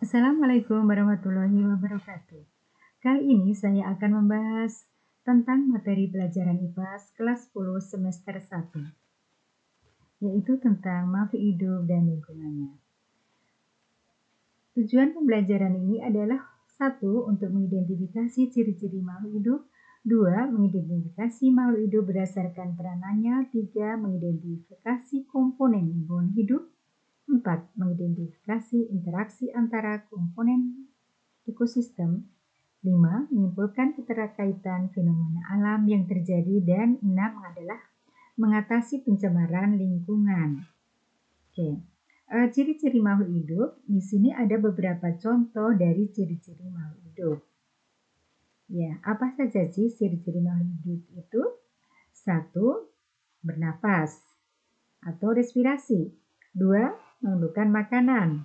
Assalamualaikum warahmatullahi wabarakatuh. Kali ini saya akan membahas tentang materi pelajaran IPAS kelas 10 semester 1, yaitu tentang makhluk hidup dan lingkungannya. Tujuan pembelajaran ini adalah 1. Untuk mengidentifikasi ciri-ciri makhluk hidup, 2. Mengidentifikasi makhluk hidup berdasarkan peranannya, 3. Mengidentifikasi komponen lingkungan hidup, 4. Mengidentifikasi interaksi antara komponen ekosistem, 5. Menyimpulkan keterkaitan fenomena alam yang terjadi, dan 6 adalah mengatasi pencemaran lingkungan. Oke. Ciri-ciri makhluk hidup, di sini ada beberapa contoh dari ciri-ciri makhluk hidup. Ya, apa saja sih ciri-ciri makhluk hidup itu? 1. Bernapas atau respirasi. 2. Memerlukan makanan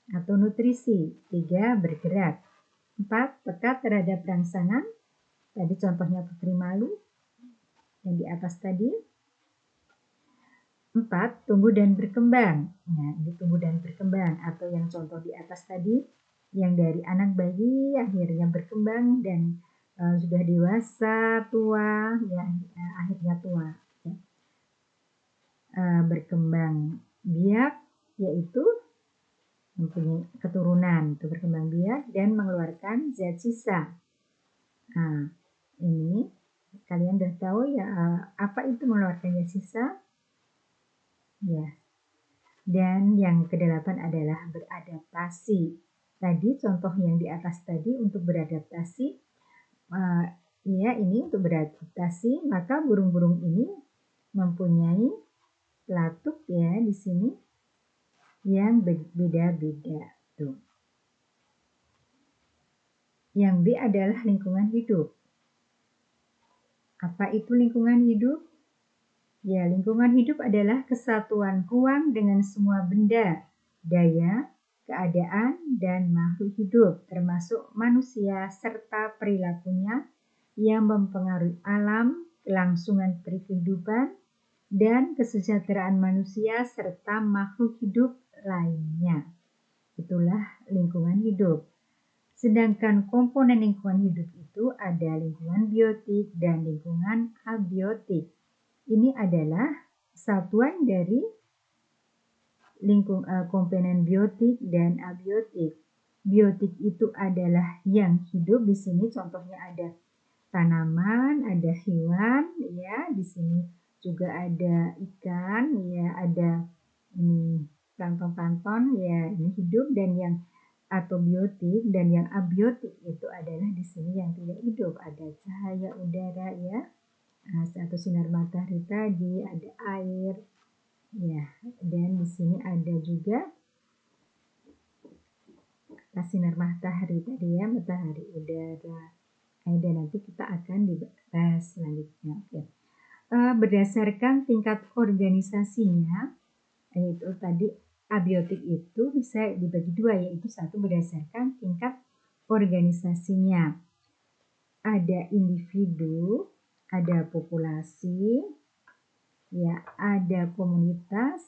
atau nutrisi. 3. Bergerak. 4. Peka terhadap rangsangan. Tadi contohnya putri malu yang di atas tadi. 4. Tumbuh dan berkembang. Nah, ini tumbuh dan berkembang, atau yang contoh di atas tadi, yang dari anak bayi akhirnya berkembang dan sudah dewasa, tua, ya, akhirnya tua. Ya. Berkembang biak, yaitu mempunyai keturunan, itu berkembang biak dan mengeluarkan zat sisa. Nah, ini kalian udah tahu ya apa itu mengeluarkan zat sisa? Ya. Dan yang kedelapan adalah beradaptasi. Tadi contoh yang di atas tadi untuk beradaptasi, ya ini untuk beradaptasi, maka burung-burung ini mempunyai pelatuk ya di sini yang beda-beda tuh. Yang B adalah lingkungan hidup. Apa itu lingkungan hidup? Ya, lingkungan hidup adalah kesatuan ruang dengan semua benda, daya, keadaan, dan makhluk hidup, termasuk manusia serta perilakunya yang mempengaruhi alam, kelangsungan kehidupan, dan kesejahteraan manusia serta makhluk hidup lainnya. Itulah lingkungan hidup. Sedangkan komponen lingkungan hidup itu ada lingkungan biotik dan lingkungan abiotik. Ini adalah satuan dari komponen biotik dan abiotik. Biotik itu adalah yang hidup, di sini contohnya ada tanaman, ada hewan, ya, di sini juga ada ikan, ya, ada ini plankton, ya, ini hidup. Dan yang atobiotik dan yang abiotik itu adalah di sini yang tidak hidup, ada cahaya udara, ya. Atau sinar matahari tadi, ada air, ya, dan di sini ada juga sinar matahari tadi ya, matahari, udara, dan nanti kita akan dibahas selanjutnya. Oke. Berdasarkan tingkat organisasinya, yaitu tadi abiotik itu bisa dibagi dua, yaitu 1 berdasarkan tingkat organisasinya. Ada individu, ada populasi, ya, ada komunitas,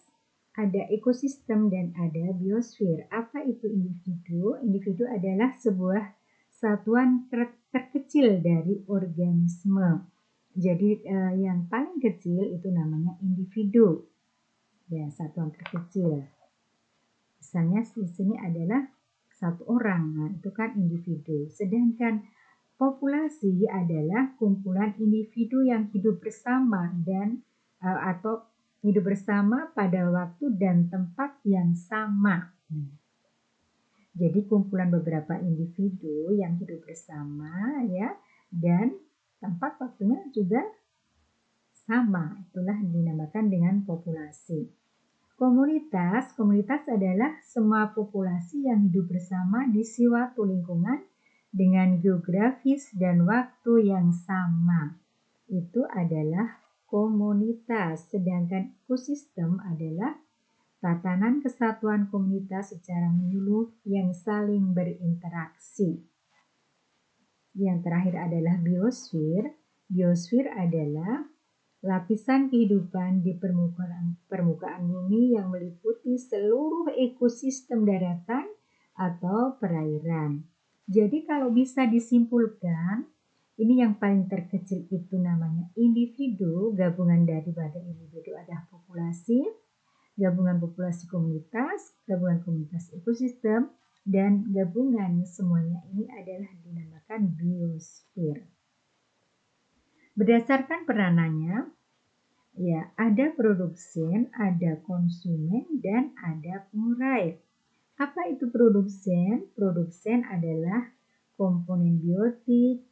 ada ekosistem, dan ada biosfer. Apa itu individu? Individu adalah sebuah satuan terkecil dari organisme. Jadi yang paling kecil itu namanya individu. Ya, satuan terkecil. Misalnya di sini adalah 1 orang, nah itu kan individu. Sedangkan populasi adalah kumpulan individu yang hidup bersama dan atau hidup bersama pada waktu dan tempat yang sama. Jadi kumpulan beberapa individu yang hidup bersama, ya, dan tempat waktunya juga sama. Itulah dinamakan dengan populasi. Komunitas adalah semua populasi yang hidup bersama di suatu lingkungan dengan geografis dan waktu yang sama. Itu adalah komunitas. Sedangkan ekosistem adalah tatanan kesatuan komunitas secara menyeluruh yang saling berinteraksi. Yang terakhir adalah biosfer. Biosfer adalah lapisan kehidupan di permukaan bumi yang meliputi seluruh ekosistem daratan, atau perairan. Jadi kalau bisa disimpulkan, ini yang paling terkecil itu namanya individu, gabungan daripada individu adalah populasi, gabungan populasi komunitas, gabungan komunitas ekosistem, dan gabungan semuanya ini adalah dinamakan biosfer. Berdasarkan peranannya, ya, ada produsen, ada konsumen, dan ada pengurai. Apa itu produsen? Produsen adalah komponen biotik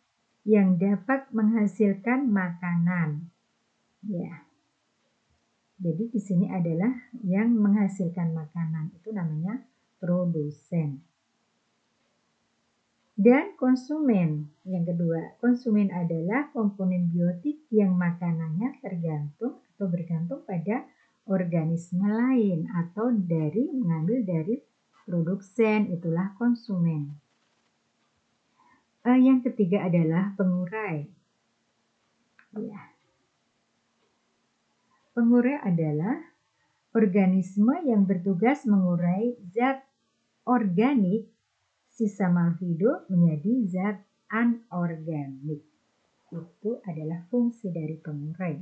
yang dapat menghasilkan makanan. Ya. Jadi di sini adalah yang menghasilkan makanan, itu namanya produsen. Dan konsumen, yang kedua, konsumen adalah komponen biotik yang makanannya tergantung atau bergantung pada organisme lain atau mengambil dari produsen, itulah konsumen. Yang ketiga adalah pengurai. Ya. Pengurai adalah organisme yang bertugas mengurai zat organik sisa makhluk hidup menjadi zat anorganik. Itu adalah fungsi dari pengurai.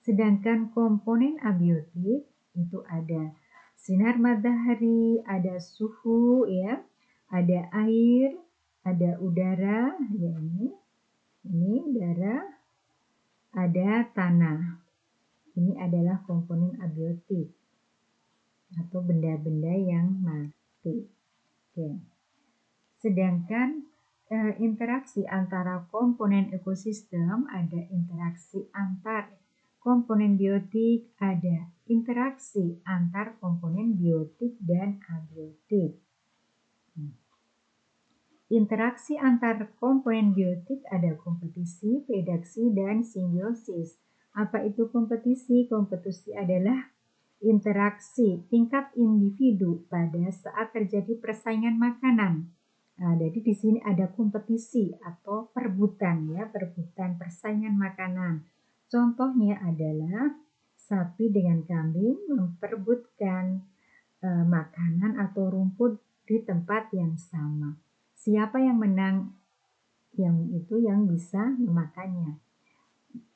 Sedangkan komponen abiotik itu ada sinar matahari, ada suhu, ya, ada air, ada udara, ya ini udara, ada tanah. Ini adalah komponen abiotik atau benda-benda yang mati. Oke. Sedangkan interaksi antara komponen ekosistem, ada interaksi antar komponen biotik, ada interaksi antar komponen biotik dan abiotik. Interaksi antar komponen biotik ada kompetisi, predaksi, dan simbiosis. Apa itu kompetisi? Kompetisi adalah interaksi tingkat individu pada saat terjadi persaingan makanan. Nah, jadi di sini ada kompetisi atau perebutan, ya, perebutan persaingan makanan. Contohnya adalah sapi dengan kambing memperebutkan makanan atau rumput di tempat yang sama. Siapa yang menang, yang bisa memakannya.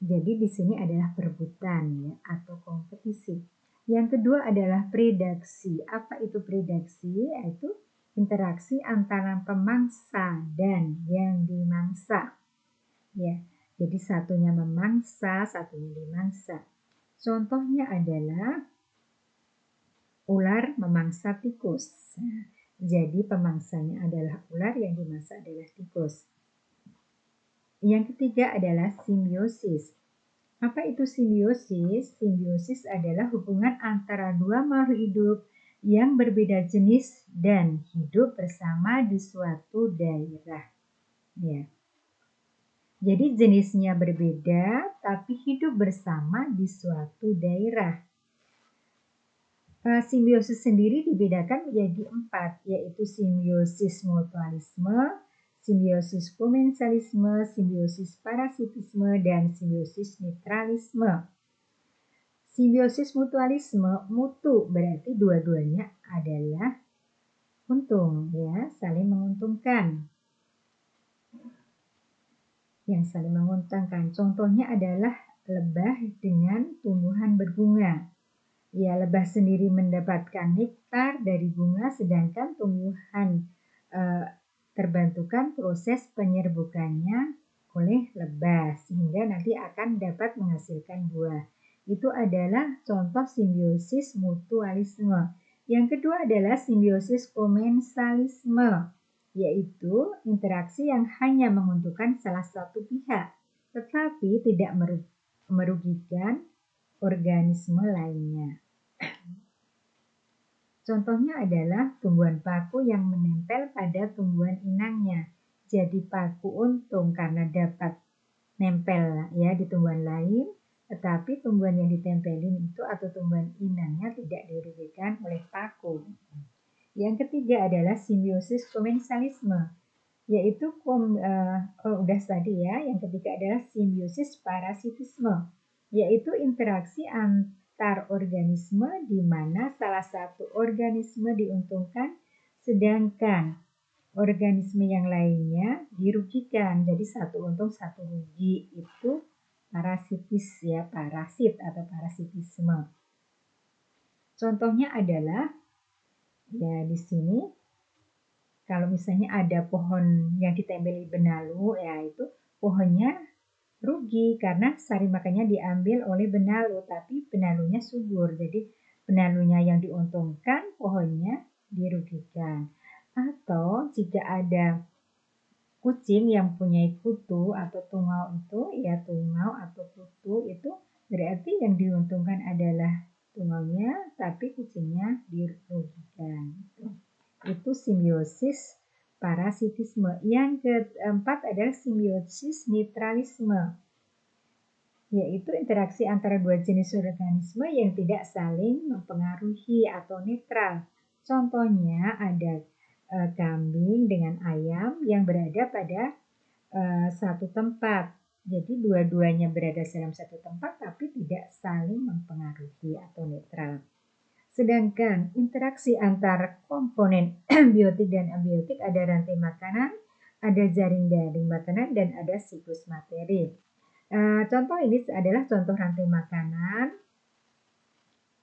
Jadi di sini adalah perebutan, ya, atau kompetisi. Yang kedua adalah predaksi. Apa itu predaksi? Yaitu interaksi antara pemangsa dan yang dimangsa. Ya, jadi satunya memangsa, satunya dimangsa. Contohnya adalah ular memangsa tikus. Jadi pemangsanya adalah ular, yang dimangsa adalah tikus. Yang ketiga adalah simbiosis. Apa itu simbiosis? Simbiosis adalah hubungan antara dua makhluk hidup yang berbeda jenis dan hidup bersama di suatu daerah. Ya. Jadi jenisnya berbeda tapi hidup bersama di suatu daerah. Simbiosis sendiri dibedakan menjadi 4, yaitu simbiosis mutualisme, simbiosis komensalisme, simbiosis parasitisme, dan simbiosis netralisme. Simbiosis mutualisme, mutu berarti dua-duanya adalah untung, ya, saling menguntungkan. Yang saling menguntungkan, contohnya adalah lebah dengan tumbuhan berbunga. Ya, lebah sendiri mendapatkan nektar dari bunga, sedangkan tumbuhan terbantukan proses penyerbukannya oleh lebah, sehingga nanti akan dapat menghasilkan buah. Itu adalah contoh simbiosis mutualisme. Yang kedua adalah simbiosis komensalisme, yaitu interaksi yang hanya menguntungkan salah satu pihak, tetapi tidak merugikan organisme lainnya. Contohnya adalah tumbuhan paku yang menempel pada tumbuhan inangnya. Jadi paku untung karena dapat nempel, ya, di tumbuhan lain, tetapi tumbuhan yang ditempelin itu atau tumbuhan inangnya tidak dirugikan oleh paku. Yang ketiga adalah simbiosis komensalisme, yaitu udah tadi, ya. Yang ketiga adalah simbiosis parasitisme, yaitu interaksi antar organisme di mana salah satu organisme diuntungkan sedangkan organisme yang lainnya dirugikan. Jadi satu untung satu rugi, itu parasitis ya, parasit atau parasitisme. Contohnya adalah ya di sini kalau misalnya ada pohon yang ditempeli benalu, ya itu pohonnya rugi karena sari makannya diambil oleh benalu, tapi benalunya subur. Jadi benalunya yang diuntungkan, pohonnya dirugikan. Atau jika ada kucing yang punya kutu atau tungau itu, ya tungau atau kutu itu berarti yang diuntungkan adalah tungaunya, tapi kucingnya dirugikan. Itu simbiosis parasitisme. Yang keempat adalah simbiosis netralisme, yaitu interaksi antara dua jenis organisme yang tidak saling mempengaruhi atau netral. Contohnya ada kambing dengan ayam yang berada pada satu tempat. Jadi dua-duanya berada dalam satu tempat tapi tidak saling mempengaruhi atau netral. Sedangkan interaksi antar komponen biotik dan abiotik ada rantai makanan, ada jaring-jaring makanan, dan ada siklus materi. Contoh ini adalah contoh rantai makanan,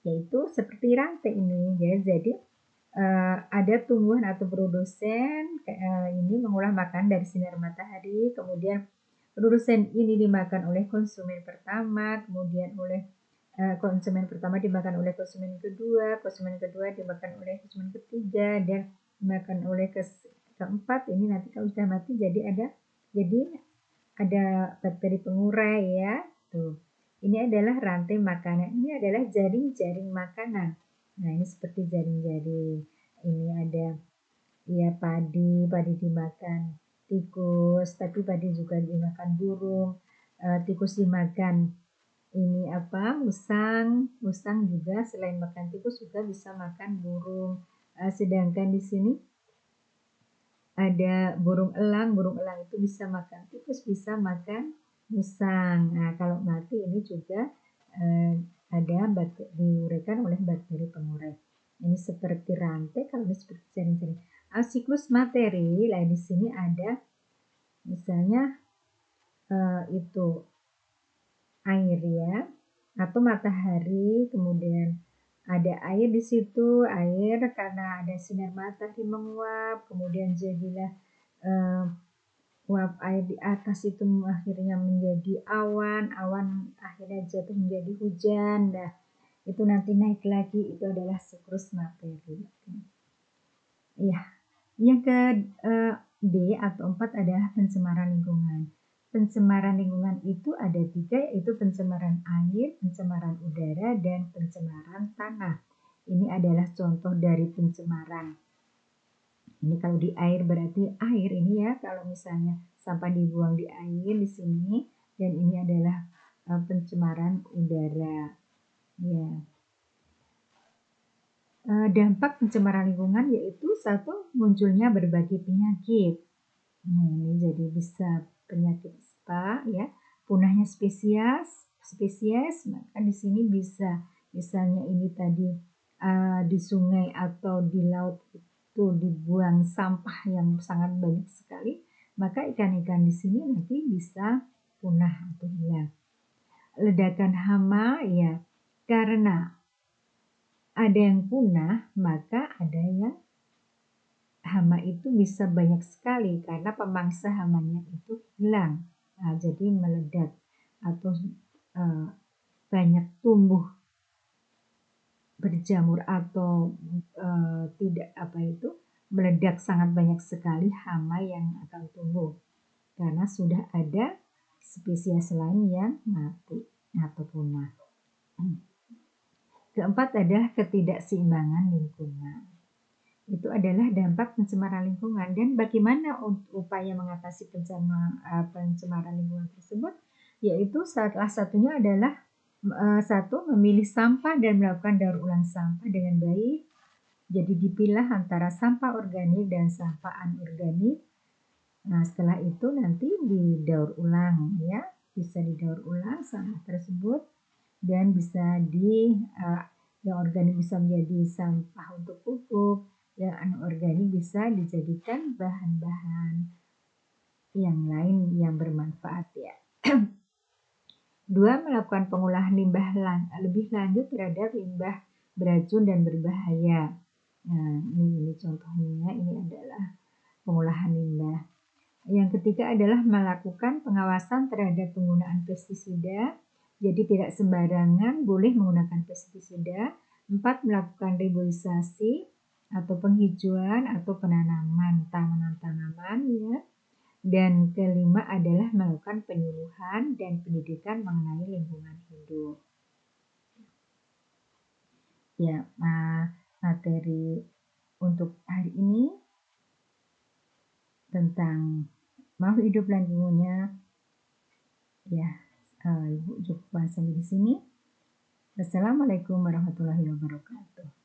yaitu seperti rantai ini ya. Jadi ada tumbuhan atau produsen ini mengolah makanan dari sinar matahari, kemudian produsen ini dimakan oleh konsumen pertama, kemudian oleh konsumen pertama dimakan oleh konsumen kedua dimakan oleh konsumen ketiga, dan dimakan oleh keempat. Ini nanti kalau sudah mati jadi ada bakteri pengurai ya. Tuh. Ini adalah rantai makanan. Ini adalah jaring-jaring makanan. Nah, ini seperti jaring-jaring. Ini ada ya padi dimakan tikus, tapi padi juga dimakan burung. Tikus dimakan ini musang juga selain makan tikus juga bisa makan burung. Sedangkan di sini ada burung elang itu bisa makan tikus, bisa makan musang. Nah, kalau mati ini juga ada diuraikan oleh bakteri pengurai. Ini seperti rantai, kalau ini seperti jaring-jaring. Siklus materi, lah di sini ada misalnya itu air ya, atau matahari, kemudian ada air di situ, air karena ada sinar matahari menguap, kemudian jadilah uap air di atas itu akhirnya menjadi awan akhirnya jatuh menjadi hujan. Nah, itu nanti naik lagi, itu adalah siklus materi. Ya, yang ke D atau 4 adalah pencemaran lingkungan. Pencemaran lingkungan itu ada 3, yaitu pencemaran air, pencemaran udara, dan pencemaran tanah. Ini adalah contoh dari pencemaran. Ini kalau di air berarti air ini ya, kalau misalnya sampah dibuang di air di sini, dan ini adalah pencemaran udara. Ya. Dampak pencemaran lingkungan yaitu satu, munculnya berbagai penyakit. Nah, ini jadi bisa penyakit spa ya, punahnya spesies, maka di sini bisa misalnya ini tadi di sungai atau di laut itu dibuang sampah yang sangat banyak sekali, maka ikan-ikan di sini nanti bisa punah atau hilang. Ledakan hama ya, karena ada yang punah maka ada yang hama itu bisa banyak sekali karena pemangsa hamanya itu hilang. Nah, jadi meledak atau banyak tumbuh berjamur atau tidak meledak, sangat banyak sekali hama yang akan tumbuh karena sudah ada spesies lain yang mati atau punah. Keempat adalah ketidakseimbangan lingkungan. Itu adalah dampak pencemaran lingkungan. Dan bagaimana upaya mengatasi pencemaran lingkungan tersebut? Yaitu salah satunya adalah satu, memilih sampah dan melakukan daur ulang sampah dengan baik. Jadi dipilah antara sampah organik dan sampah anorganik. Nah, setelah itu nanti didaur ulang ya, bisa didaur ulang sampah tersebut. dan bisa yang organik bisa menjadi sampah untuk pupuk, yang anorganik bisa dijadikan bahan-bahan yang lain yang bermanfaat ya. 2. Melakukan pengolahan limbah lebih lanjut terhadap limbah beracun dan berbahaya. Nah, ini contohnya, ini adalah pengolahan limbah. Yang ketiga adalah melakukan pengawasan terhadap penggunaan pestisida. Jadi tidak sembarangan boleh menggunakan pestisida. 4. Melakukan reboisasi atau penghijauan atau penanaman tanaman-tanaman ya. Dan kelima adalah melakukan penyuluhan dan pendidikan mengenai lingkungan hidup. Ya, materi untuk hari ini tentang makhluk hidup dan lingkungannya ya, Ibu cukupkan sampai di sini. Wassalamualaikum warahmatullahi wabarakatuh.